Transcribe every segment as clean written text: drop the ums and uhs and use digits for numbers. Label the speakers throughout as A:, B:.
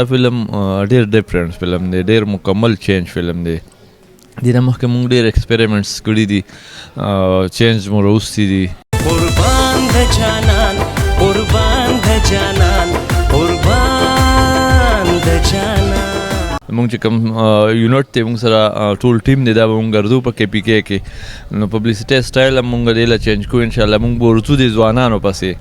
A: دا فلم ډېر ډیفرنٹ فلم دی، ډېر مکمل چینج فلم دی. دې نه مخکې موږ ډېر ایکسپریمنټس کړي دي، چینج مو راوستي دي.
B: قربان د جانان قربان د جانان قربان د جانان.
A: موږ چې کوم یونټ دی موږ سره ټول ټیم دی دا به موږ ګرځو په کې پی کې کې، نو پبلیسټي سټایل هم موږ دې له چینج کوو انشاءالله. موږ به ورځو د ځوانانو پسې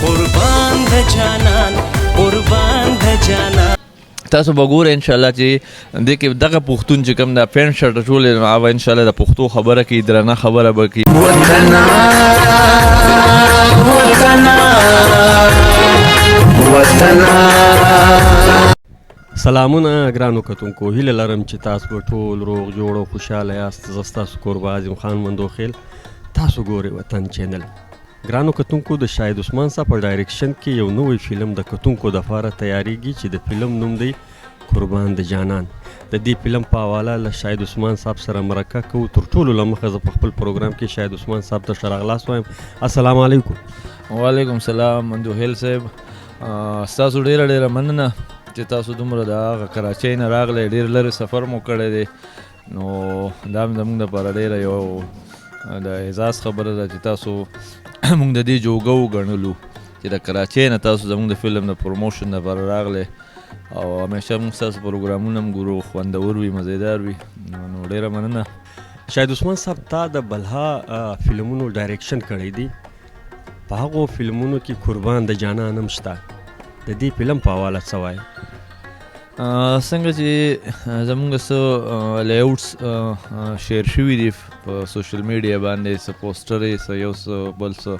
B: قربان د جانان قربان د جانان.
A: تاسو به ګوره انشاءالله چې دې کې دغه پښتون چې کوم دا پینټ شرټ ټولې نو هغه انشاءالله د پښتو خبره کوي، درنه خبره به کوي.
C: سلامونه ګرانو کتونکو، هیله لرم چې تاسو به ټول روغ جوړ او خوشحاله یاست. زه ستاسو کوربه اعظم خان مندوخیل، تاسو ګورئ وطن چینل. ګرانو کتونکو، د شاهد عثمان صاحب په ډایرکشن کې یو نوی فلم د کتونکو دپاره تیاریږي چې د فلم نوم دی قربان د جانان. د دې فلم په حواله له شاهد عثمان صاحب سره مرکه کوو. تر ټولو له مخه زه په خپل پروګرام کې شاهد عثمان صاحب ته ښه راغلاست وایم. السلام علیکم.
A: وعلیکم سلام مندوخیل صاحب، ستاسو ډېره ډېره مننه چې تاسو دومره د هغه کراچۍ نه راغلی، ډېر لرې سفر مو کړی دی. نو دا هم زموږ دپاره ډېره یو د اعزاز خبره ده چې تاسو موږ د دې جوګه وګڼلو چې د کراچۍ نه تاسو زموږ د فلم د پروموشن دپاره راغلی، او همیشه موږ ستاسو پروګرامونه هم ګورو، خوندور وي، مزیدار وي. نو ډېره مننه.
C: شاهد عثمان صاحب، تا د بلها فلمونو ډایرکشن کړی دی، په هغو فلمونو کې قربان د جانان هم شته. د دې فلم په حواله څه وایي؟
A: څنګه چې زموږ څه لیاوټس شیر شوي دي په سوشل میډیا باندې، څه پوسټرې، څه یو څه بل څه،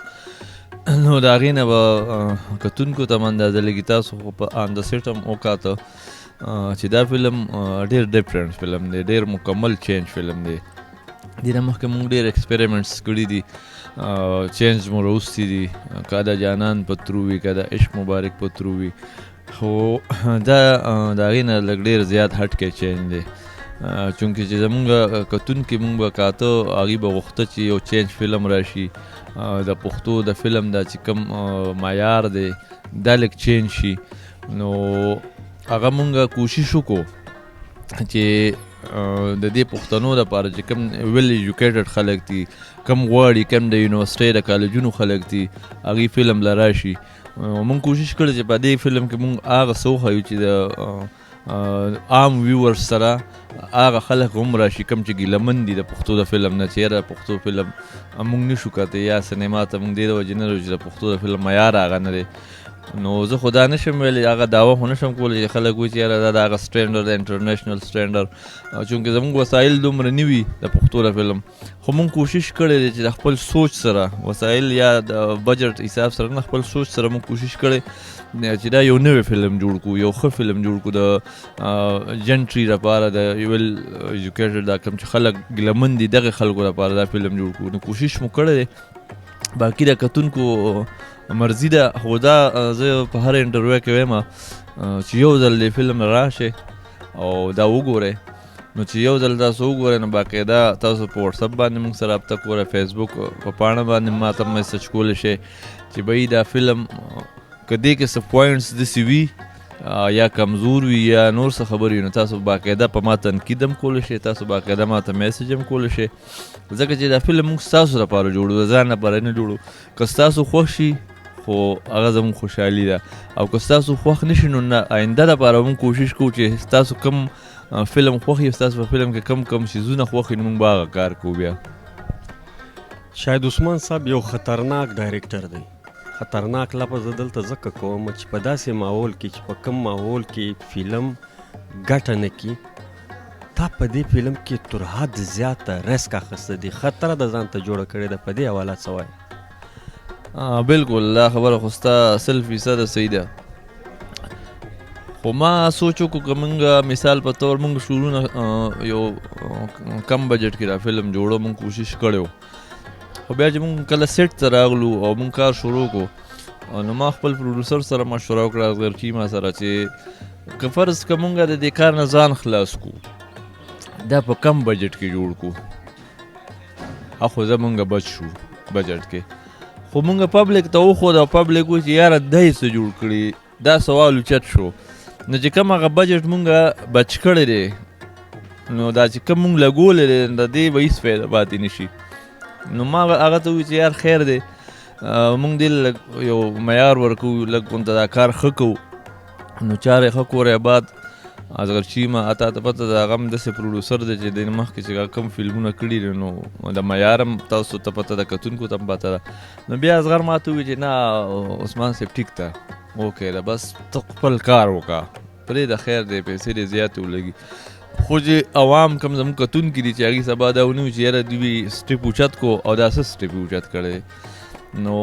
A: نو د هغې نه به کتونکو ته هم اندازه لګي. تاسو خو په آن د سیټ هم وکاته چې دا فلم ډېر ډیفرنٹ فلم دی، ډېر مکمل چینج فلم دی. دې نه مخکې موږ ډېر ایکسپریمنټس کړي دي، چینج مو راوستي دي، که د جانان پترو وي، که د عشق مبارک پترو وي، خو دا د هغې نه لږ ډېر زیات هټ کې چینج دی. چونکې چې زمونږ کتونکي موږ به کاته هغوی به غوښته چې یو چینج فلم راشي، د پښتو د فلم دا چې کوم معیار دی دا لږ چینج شي. نو هغه موږ کوشش وکړو چې د دې پښتنو دپاره چې کوم ویل ایجوکیټډ خلک دي، کم غواړي، کم د یونیورسټۍ د کالجونو خلک دي، هغوی فلم له راشي. موږ کوشش کړی چې په دې فلم کې موږ هغه څه وښیو چې د عام ویورز سره هغه خلک هم راشي کوم چې ګیلمن دي د پښتو د فلم نه، چې یاره پښتو فلم موږ نشو کتی یا سینما ته موږ دې د وجې نه لرو چې د پښتو د فلم معیار هغه نه دی. نو زه خو دا نشم ویلی، هغه دعوه خو نشم کولی چې خلک وایي چې یاره دا د هغه سټینډرډ د انټرنیشنل سټینډرډ، چونکې زموږ وسایل دومره نه وي د پښتو د فلم. خو موږ کوشش کړی دی چې د خپل سوچ سره، وسایل یا د بجټ حساب سره نه، خپل سوچ سره موږ کوشش کړی چې دا یو نوی فلم جوړ کړو، یو ښه فلم جوړ کړو د جنټري لپاره، د ویل ایجوکیټډ دا کوم چې خلک ګیلمن دي دغه خلکو لپاره دا فلم جوړ کړو. نو کوشش مو کړی دی، باقي د کتونکو مرضي ده. خو دا زه په هر انټرویو کې وایم چې یو ځل دې فلم راشئ او دا وګورئ. نو چې یو ځل تاسو وګورئ نو باقاعده تاسو په وټساپ باندې موږ سره رابطه کوئ، فیسبوک په پاڼه باندې ما ته میسج کولی شئ چې بهی دا فلم که دې کې څه پوینټس داسې وي یا کمزور وي یا نور څه خبرې وي، نو تاسو باقاعده په ما تنقید هم کولی شئ، تاسو باقاعده ما ته میسج هم کولی شئ، ځکه چې دا فلم موږ ستاسو لپاره جوړو، د ځان لپاره نه جوړو. که ستاسو خوښ شي خو هغه زموږ خوشحالي ده، او که ستاسو خوښ نه شي نو نه، آینده دپاره موږ کوشش کوو چې ستاسو کم فلم خوښ وي، ستاسو په فلم کې کم شیزونه خوښ وي، نو موږ به هغه کار کوو. بیا
C: شاهد عثمان صاحب یو خطرناک ډایرکټر دی. خطرناک لفظ دلته ځکه کوم چې په داسې ماحول کې چې په کم ماحول کې فلم ګټه نه کي، تا په دې فلم کې تر حد زیاته ریسک اخیسته دی، خطره د ځان ته جوړه کړې ده. په دې حواله څه وایي؟
A: بالکل دا خبره خو ستا 100% صحیح ده. خو ما سوچ وکړو که موږ مثال په طور موږ شروع یو کم بجټ کې دا فلم جوړو، موږ کوشش کړی و، خو بیا چې موږ کله سیټ ته راغلو او موږ کار شروع کړو، نو ما خپل پروډوسر سره مشوره وکړه، اصغرچي ما سره، چې که فرض که موږ د دې کار نه ځان خلاص کړو، دا په کم بجټ کې جوړ کړو، اخو زه موږ بچ شو بجټ کې، خو مونږ پبلک ته وښود او پبلک وایي چې یاره دی څه جوړ کړي دا سوال اوچت شو نو چې کوم هغه بجټ مونږ بچ کړی دی نو دا چې کوم مونږ لګولی دی د دې به هېڅ فایده پاتې نه شي نو ما هغه ته ووایي چې یار خیر دی مونږ دې لږ یو معیار ورکوو لږ غونته دا کار ښه کوو نو چارې ښه کورې آباد اصغرچی ما اته ته پته د هغه هم داسې پروډوسر دی چې د مخکې چې کوم فلمونه کړي دي نو د معیار هم تاسو ته پته ده کتونکو ته هم پته ده نو بیا اصغر ما ته ووایي چې نه عثمان صاحب ټیک ته اوکې ده بس ته خپل کار وکړه پرېږده خیر دی پیسې دې زیاتې ولګي خو چې عوام کم زموږ کتونکي دي چې هغې سبا دا ونه وي چې یاره دوی سټپ اوچت کو او دا څه سټپ اوچت کړی نو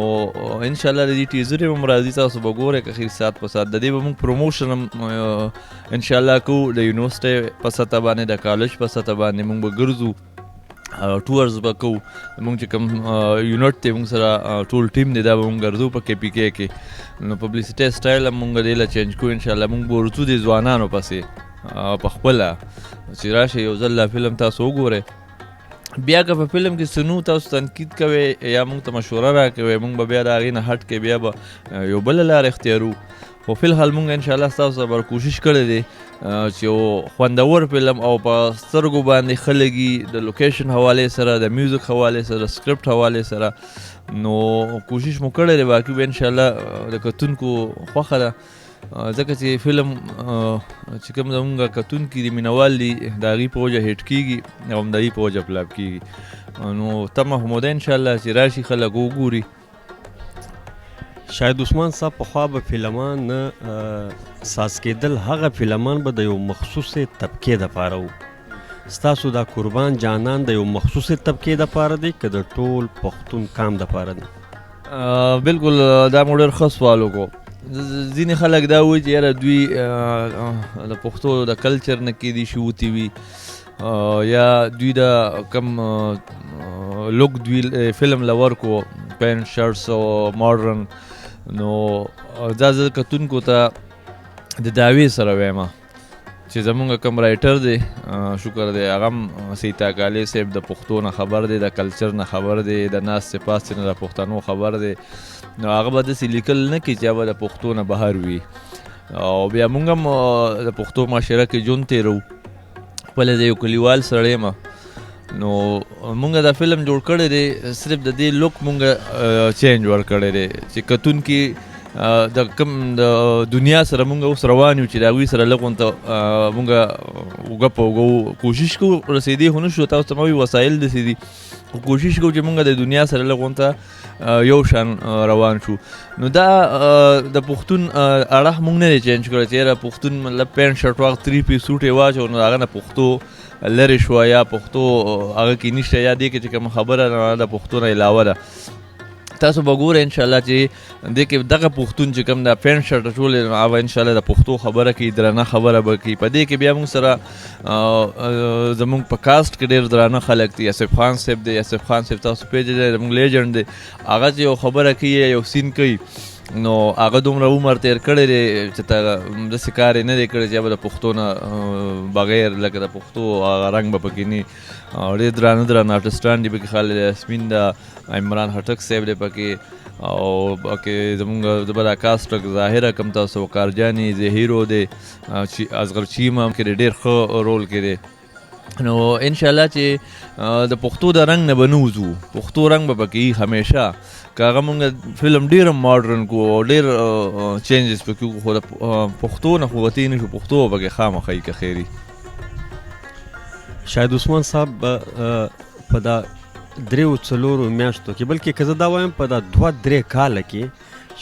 A: انشاءالله د دې ټیزر هم راځي تاسو به ګورئ که خیر ساعت په ساعت د دې به موږ پروموشن هم انشاءالله کوو د یونیورسټۍ په سطح باندې د کالج په سطح باندې موږ به ګرځو ټورز به کوو موږ چې کوم یونټ دی موږ سره ټول ټیم دی دا به موږ ګرځو په KPK کې نو پبلیسټۍ سټایل هم موږ دې له چینج کوو انشاءالله موږ به ورځو د ځوانانو پسې په خپله چې راشئ یو ځل دا فلم تاسو وګورئ بیا که په فلم کې څه نو تاسو تنقید کوئ یا موږ ته مشوره راکوئ موږ به بیا د هغې نه هټ کې بیا به یو بله لار اختیارو خو فی الحال موږ انشاءالله ستاسو سره کوشش کړی دی چې یو خوندور فلم او په سترګو باندې ښه لګي د لوکیشن حوالې سره د میوزک حوالې سره سکرپټ حوالې سره نو کوشش مو کړی دی باقي به انشاءالله د کتونکو خوښه ده ځکه چې فلم چې کوم زمونږ کتونکي دي مینوال دي د هغې په وجه هیټ کېږي او هم د هغې په وجه فلاپ کېږي نو تمه خو مو ده انشاءالله چې راشي خلک وګوري
C: شاید عثمان صاحب پخوا به فلمان نه ساز کېدل هغه فلمان به د یو مخصوصې طبقې دپاره وو ستاسو دا قربان جانان د یو مخصوصې طبقې دپاره دی که د ټول پښتون قام دپاره دی
A: بالکل دا مو ډېر ښه سوال وکړو ځینې خلک دا وایي چې یاره دوی د پښتو د کلچر نه کېدی شي وتې وي یا دوی د کم لوک دوی فلم له ورکو پینټ شرټس او ماډرن نو دا زه کتونکو ته د دعوې سره وایم چې زمونږ کوم رایټر دی شکر دی هغه هم سیتا کالی صاحب د پښتو نه خبر دی د کلچر نه خبر دی د ناستې پاستې نه د پښتنو خبر دی نو هغه به داسې لیکل نه کړي چې هغه د پښتو نه بهر وي او بیا موږ هم د پښتو معاشره کې ژوند تېرو خپله د یو کلیوال سړی یم نو مونږ دا فلم جوړ کړی دی صرف د دې لوک مونږ چینج ورکړی دی چې کتونکي د کوم د دنیا سره مونږ اوس روان یو چې د هغوی سره لږ غونته مونږ وګپ وګو کوشش کوو رسېدی خو نه شو تاسو ته مه وایي وسایل داسې دي خو کوشش کوو چې مونږ د دنیا سره لږ غونته یو شان روان شو نو دا د پښتون اړخ مونږ نه دی چینج کړی چې یاره پښتون مطلب پینټ شرټ واغ 3 پیس سوټ یې واچو نو هغه نه پښتو لرې شوه یا پښتو هغه کې نشته یا دې کې چې کومه خبره د پښتو نه علاوه ده تاسو به ګوره انشاءالله چې دې کې دغه پښتون چې کوم دا پینټ شرټ ټول هغه انشاءالله د پښتو خبره کوي درانه خبره به کوي په دې کې بیا موږ سره زموږ په کاسټ کې ډېر درانه خلک دي اسف خان صاحب دی اسف خان صاحب تاسو پیژنئ زموږ لیجنډ دی هغه چې یو خبره کوي یو سین کوي نو هغه دومره عمر تیر کړی دی چې ته داسې کار یې نه دی کړی چې یا به د پښتو نه بغیر لکه د پښتو هغه رنګ به پکې نه ډېر درانه درانه آرټسټان دي پکې خالد یاسمین ده عمران هټک صاحب دی پکې او پکې زمونږ د بله کاسټ ظاهره کم تاسو وقارجاني زهیرو دی اصغر چیمه هم کې ډېر ښه رول کې دی نو انشاءالله چې د پښتو د رنګ نه به نه وځو پښتو رنګ به پکې همیشه که هغه مونږ فلم ډېر ماډرن کو او ډېر چینجز پکې وکړو خو د پښتو نه خو وتې نه شو پښتو به پکې خامخا وي که خیري
C: شاید عثمان صاحب په دا 3-4 میاشتو کې بلکې که زه دا وایم په دا 2-3 کاله کې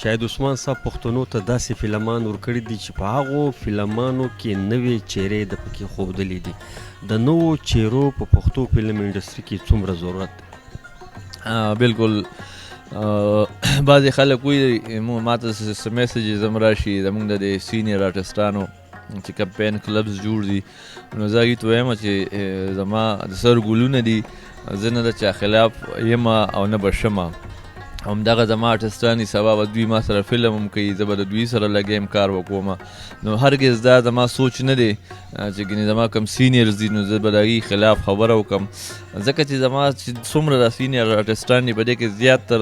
C: شاید عثمان صاحب پښتنو ته داسې فلمان ورکړي دي چې په هغو فلمانو کې نوې چهرې د پکې ښودلې دي د نوو چهرو په پښتو فلم انډسټري کې څومره ضرورت دی
A: بالکل بعضې خلک وایي ما ته څه میسیجز هم راشي زموږ د سینیر آرټسټانو چې کوم پین کلبز جوړ دي نو زه هغوی ته وایم چې زما د سر ګلونه دي زه نه د چا خلاف یم او نه به شمه همدغه زما آرټسټان دي سبا به دوی ما سره فلم هم کوي زه به د دوی سره لګیم کار وکوم نو هرګز دا زما سوچ نه دی چې ګینې زما کم سینیرز دي نو زه به د هغوی خلاف خبره وکړم ځکه چې زما چې څومره دا سینیر آرټسټان دي په دې کې زیات تر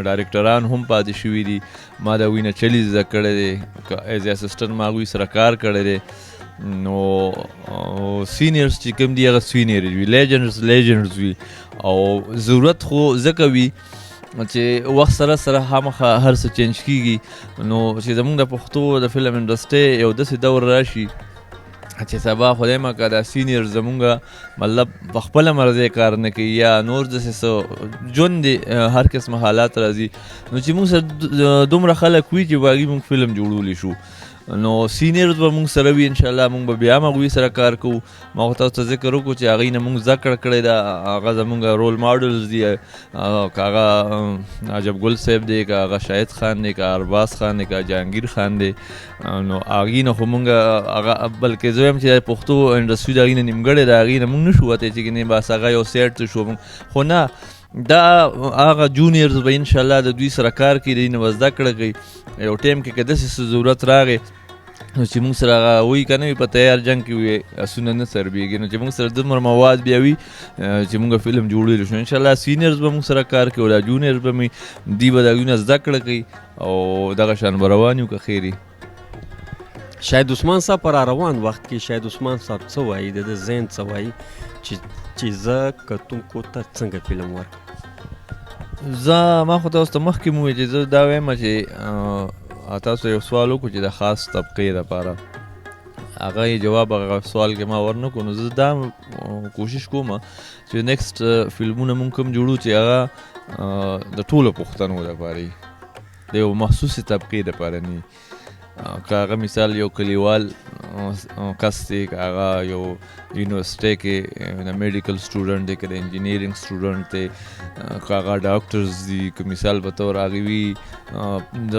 A: ډایرکټران هم پاتې شوي دي ما د هغوی نه چلی زده کړی دی ایز اسسټنټ ما هغوی سره کار کړی دی نو سینیرز چې کوم دي هغه سینیر وي لیجنډز وي او ضرورت خو ځکه وي چې وخت سره سره خامخا هر څه چینج کیږي نو چې زموږ د پښتو د فلم انډسټرۍ یو داسې دور راشي چې سبا خدای مکړه دا سینیر زموږ مطلب په خپله مرضۍ کار نه کوي یا نور داسې څه ژوند دی هر قسمه حالات راځي نو چې موږ سره دومره خلک وي چې په هغوی موږ فلم جوړولی شو نو سینیرز به موږ سره وي انشاءالله موږ به بیا هم هغوی سره کار کوو ما خو تاسو ته ذکر وکړو چې هغوی نه موږ زده کړه کړې ده هغه زموږ رول ماډلز دي که هغه عجب ګل صاحب دی که هغه شاهد خان دی که ارباز خان دی که جهانګیر خان دی نو هغوی نه خو موږ هغه بلکې زه وایم چې پښتو انډسټري د هغوی نه نیمګړې ده هغوی نه موږ نه شو وتی چې ګینې بس هغه یو سیټ ته شو خو نه دا هغه جونیرز به انشاءالله د دوی سره کار کوي دوی نه به زده کړه کوي یو ټایم کې که داسې څه ضرورت راغی نو چې موږ سره هغه وایي که نه وي په تیار جنګ کې وي اسونه نه سربېږي نو چې موږ سره دومره مواد بیا وي چې موږ فلم جوړولی شو انشاءالله سینیرز به موږ سره کار کوي او دا جونیرز به مې دوی به د هغوی نه زده کړه کوي او دغه شان به روان یو که خیر وي
C: شاهد عثمان صاحب پر روان وخت کې شاهد عثمان صاحب څه وایي د ذهن څه وایي چې زه کتونکو ته څنګه فلم ورکړم
A: زه ما خو تاسو ته مخکې مو وویل چې زه دا وایم چې تاسو یو سوال وکړو چې د خاص طبقې دپاره هغه یې جواب هغه سوال کې ما ورنه کړو نو زه دا کوشش کوم چې نیکسټ فلمونه مونږ کوم جوړو چې هغه د ټولو پښتنو دپاره وي د یو مخصوصې طبقې دپاره نه وي که هغه مثال یو کلیوال کس دی که هغه یو یونیورسټۍ کې د میډیکل سټوډنټ دی که د انجینیرینګ سټوډنټ دی که هغه ډاکټرز دي که مثال په طور هغوی وي د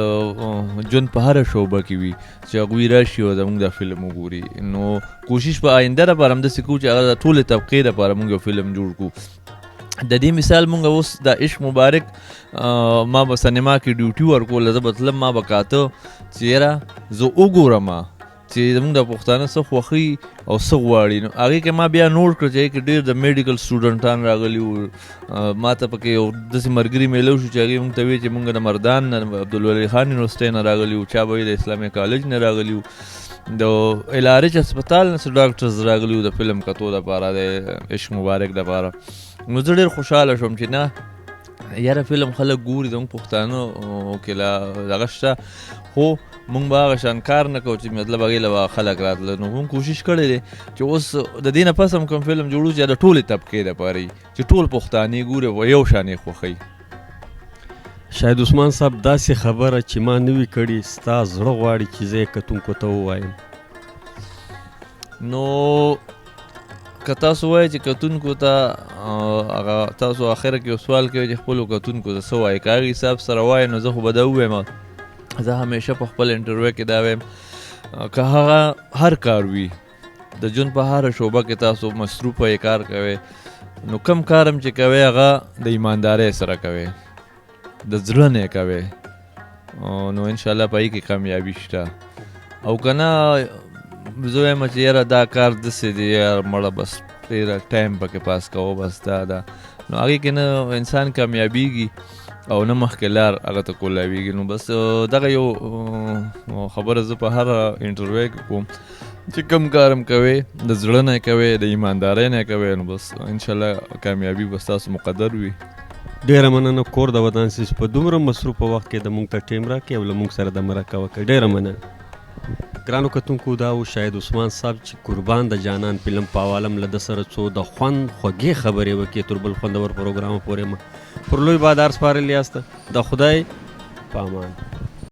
A: ژوند په هره شعبه کې وي چې هغوی راشي او زموږ دا فلم وګوري نو کوشش په آینده دپاره همداسې کوو چې هغه د ټولې طبقې دپاره موږ یو فلم جوړ کړو د دې مثال مونږ اوس د عشق مبارک ما به سینما کې ډیوټي ورکوله زه به تلم ما به کاته چې یاره زه وګورم چې زموږ د پښتانه څه خوښوي او څه غواړي نو هغې کې ما بیا نوټ کړه چې هغې کې ډېر د میډیکل سټوډنټان راغلي وو ما ته پکې یو داسې ملګري میلو شو چې هغې مونږ ته ویل چې مونږ د مردان نه عبدالولي خان یونیورسټۍ نه راغلي وو چا به وایي د اسلامي کالج نه راغلي وو د الارج هسپتال نه څه ډاکټرز راغلي وو د فلم کتو دپاره د عشق مبارک دپاره نو زه ډېر خوشحاله شوم چې نه یاره فلم خلک ګوري زموږ پښتانه کې لا دغه شته خو مونږ به هغه شان کار نه کوو چې مطلب هغې له به خلک راتله نو مونږ کوشش کړی دی چې اوس د دې نه پس هم کوم فلم جوړو چې د ټولې طبقې دپاره وي چې ټول پښتانې ګوري او یو شان یې خوښوي
C: شاهد عثمان صاحب داسې خبره چې ما نه وي کړې ستا زړه غواړي چې زه یې کتونکو ته ووایم
A: نو که تاسو وایئ چې کتونکو ته هغه تاسو اخره کې یو سوال کوئ چې خپلو کتونکو ته څه وایي که هغې حساب سره وایي نو زه خو به دا ووایم زه همیشه په خپل انټرویو کې دا وایم که هغه هر کار وي د ژوند په هره شعبه کې تاسو مصروفه یې کار کوئ نو کم کار هم چې کوئ هغه د ایماندارۍ سره کوئ د زړه نه یې کوئ نو انشاءالله په هغې کې کامیابي شته او که نه زه وایم چې یاره دا کار داسې دی یاره مړه بس ډېره ټایم پکې پاس کوو بس دا ده نو هغې کې نه انسان کامیابیږي او نه مخکې لار هغه ته کولاویږي نو بس دغه یو خبره زه په هر انټرویو کې کوم چې کم کار هم کوئ د زړه نه یې کوئ د ایماندارۍ نه یې کوئ نو بس انشاءالله کامیابي به ستاسو مقدر وي
C: ډېره مننه کور د ودان سیس په دومره مصروفه وخت کې د مونږ ته ټیم راکړې او له مونږ سره د مرکه وکړې ډېره مننه ګرانو کتونکو دا و شاهد عثمان صاحب چې قربان د جانان فلم په حواله م له ده سره څو د خوند خوږې خبرې وکړې تر بل خوندور پروګرامه پورې پر لوی بادار سپارل یاست د خدای په امان